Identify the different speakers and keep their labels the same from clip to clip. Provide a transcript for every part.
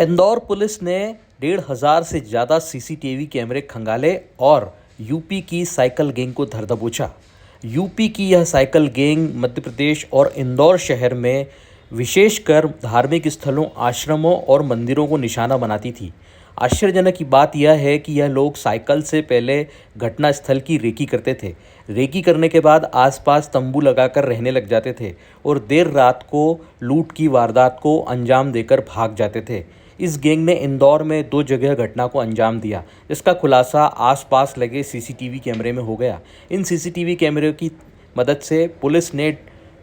Speaker 1: Indore police ने 1,500 से ज़्यादा सीसीटीवी कैमरे खंगाले और यूपी की साइकिल गैंग को धर दबोचा। यूपी की यह साइकिल गैंग मध्य प्रदेश और इंदौर शहर में विशेषकर धार्मिक स्थलों, आश्रमों और मंदिरों को निशाना बनाती थी। आश्चर्यजनक बात यह है कि यह लोग साइकिल से पहले घटनास्थल की रेकी करते थे। रेकी करने के बाद आसपास तंबू लगाकर रहने लग जाते थे और देर रात को लूट की वारदात को अंजाम देकर भाग जाते थे। इस गैंग ने इंदौर में 2 जगह घटना को अंजाम दिया, जिसका खुलासा आसपास लगे सीसीटीवी कैमरे में हो गया। इन सीसीटीवी कैमरे की मदद से पुलिस ने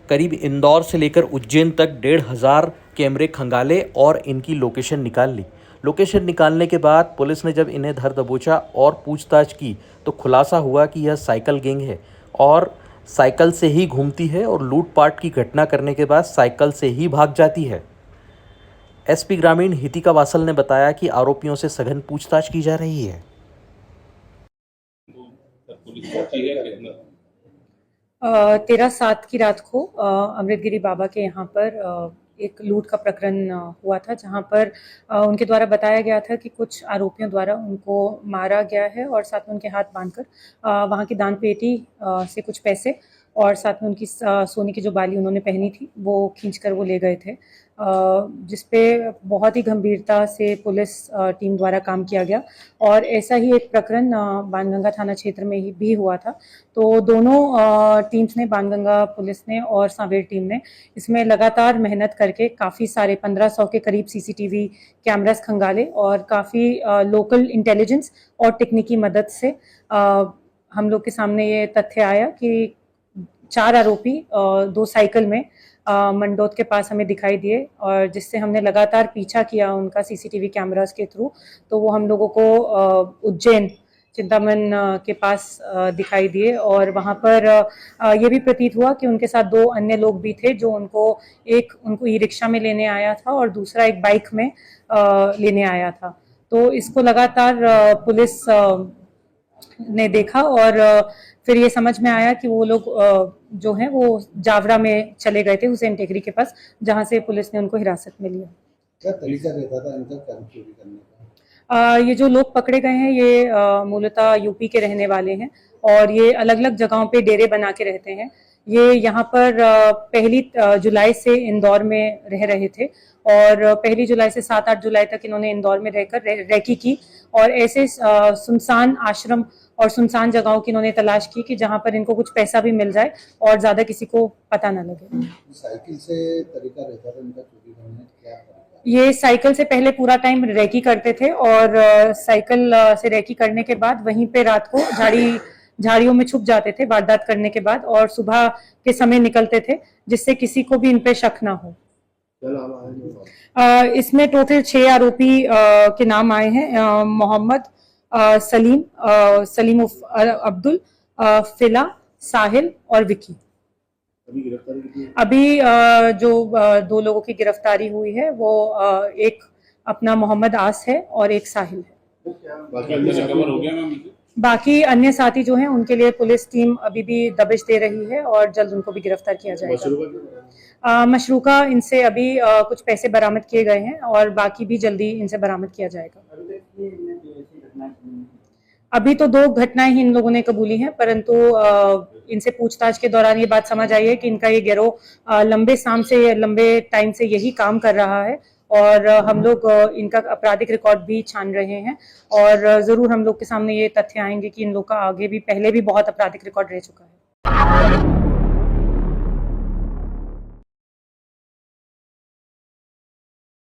Speaker 1: करीब इंदौर से लेकर उज्जैन तक 1,500 कैमरे खंगाले और इनकी लोकेशन निकाल ली। लोकेशन निकालने के बाद पुलिस ने जब इन्हें धर दबोचा और पूछताछ की तो खुलासा हुआ कि यह साइकिल गैंग है और साइकिल से ही घूमती है और लूटपाट की घटना करने के बाद साइकिल से ही भाग जाती है। एसपी ग्रामीण हितिका वासल ने बताया कि आरोपियों से सघन पूछताछ की जा रही है।
Speaker 2: 13/7 की रात को अमृतगिरी बाबा के यहाँ पर एक लूट का प्रकरण हुआ था, जहाँ पर उनके द्वारा बताया गया था कि कुछ आरोपियों द्वारा उनको मारा गया है और साथ में उनके हाथ बांधकर वहाँ की दान पेटी से कुछ पैसे और साथ में उनकी सोने की जो बाली उन्होंने पहनी थी वो खींचकर वो ले गए थे, जिसपे बहुत ही गंभीरता से पुलिस टीम द्वारा काम किया गया। और ऐसा ही एक प्रकरण बाणगंगा थाना क्षेत्र में ही भी हुआ था। तो दोनों टीम्स ने, बाणगंगा पुलिस ने और सांवेर टीम ने, इसमें लगातार मेहनत करके काफ़ी सारे 1500 के करीब सीसीटीवी कैमरास खंगाले और काफ़ी लोकल इंटेलिजेंस और टेक्निकी मदद से हम लोग के सामने ये तथ्य आया कि 4 आरोपी 2 साइकिल में मंडोत के पास हमें दिखाई दिए, और जिससे हमने लगातार पीछा किया उनका सीसीटीवी कैमरास के थ्रू। तो वो हम लोगों को उज्जैन चिंतामन के पास दिखाई दिए और वहाँ पर ये भी प्रतीत हुआ कि उनके साथ 2 अन्य लोग भी थे, जो उनको ई रिक्शा में लेने आया था और दूसरा एक बाइक में लेने आया था। तो इसको लगातार पुलिस ने देखा और फिर ये समझ में आया कि वो लोग जो हैं वो जावरा में चले गए थे, हुसैन टेकरी के पास, जहां से पुलिस ने उनको हिरासत में लिया।
Speaker 3: क्या तरीका रहता था इनका चोरी करने का?
Speaker 2: ये जो लोग पकड़े गए हैं ये मूलतः यूपी के रहने वाले हैं और ये अलग अलग जगहों पे डेरे बना के रहते हैं। ये यहाँ पर 1 जुलाई से इंदौर में रह रहे थे और 1 जुलाई से 7-8 जुलाई तक इन्होंने इंदौर में रहकर रेकी की और ऐसे सुनसान आश्रम और सुनसान जगहों की इन्होंने तलाश की कि जहाँ पर इनको कुछ पैसा भी मिल जाए और ज्यादा किसी को पता न लगे।
Speaker 3: साइकिल से तरीका रहता था इनका चोरी करने का, क्या तरीका?
Speaker 2: ये साइकिल से पहले पूरा टाइम रेकी करते थे और साइकिल से रेकी करने के बाद वहीं पे रात को झाड़ियों में छुप जाते थे वारदात करने के बाद, और सुबह के समय निकलते थे जिससे किसी को भी इन पे शक ना हो। इसमें टोटल 6 आरोपी के नाम आए हैं। मोहम्मद, सलीम अब्दुल, फिला, साहिल और विकी। अभी जो 2 लोगों की गिरफ्तारी हुई है वो एक अपना मोहम्मद आस है और एक साहिल है। बाकी अन्य साथी जो हैं उनके लिए पुलिस टीम अभी भी दबिश दे रही है और जल्द उनको भी गिरफ्तार किया जाएगा। मशरूका इनसे अभी कुछ पैसे बरामद किए गए हैं और बाकी भी जल्दी इनसे बरामद किया जाएगा। अभी तो 2 घटनाएं ही इन लोगों ने कबूली हैं, परंतु इनसे पूछताछ के दौरान ये बात समझ आई है कि इनका ये गिरोह लंबे टाइम से यही काम कर रहा है और हम लोग इनका आपराधिक रिकॉर्ड भी छान रहे हैं और जरूर हम लोग के सामने ये तथ्य आएंगे कि इन लोग का आगे भी पहले भी बहुत आपराधिक रिकॉर्ड रह चुका है।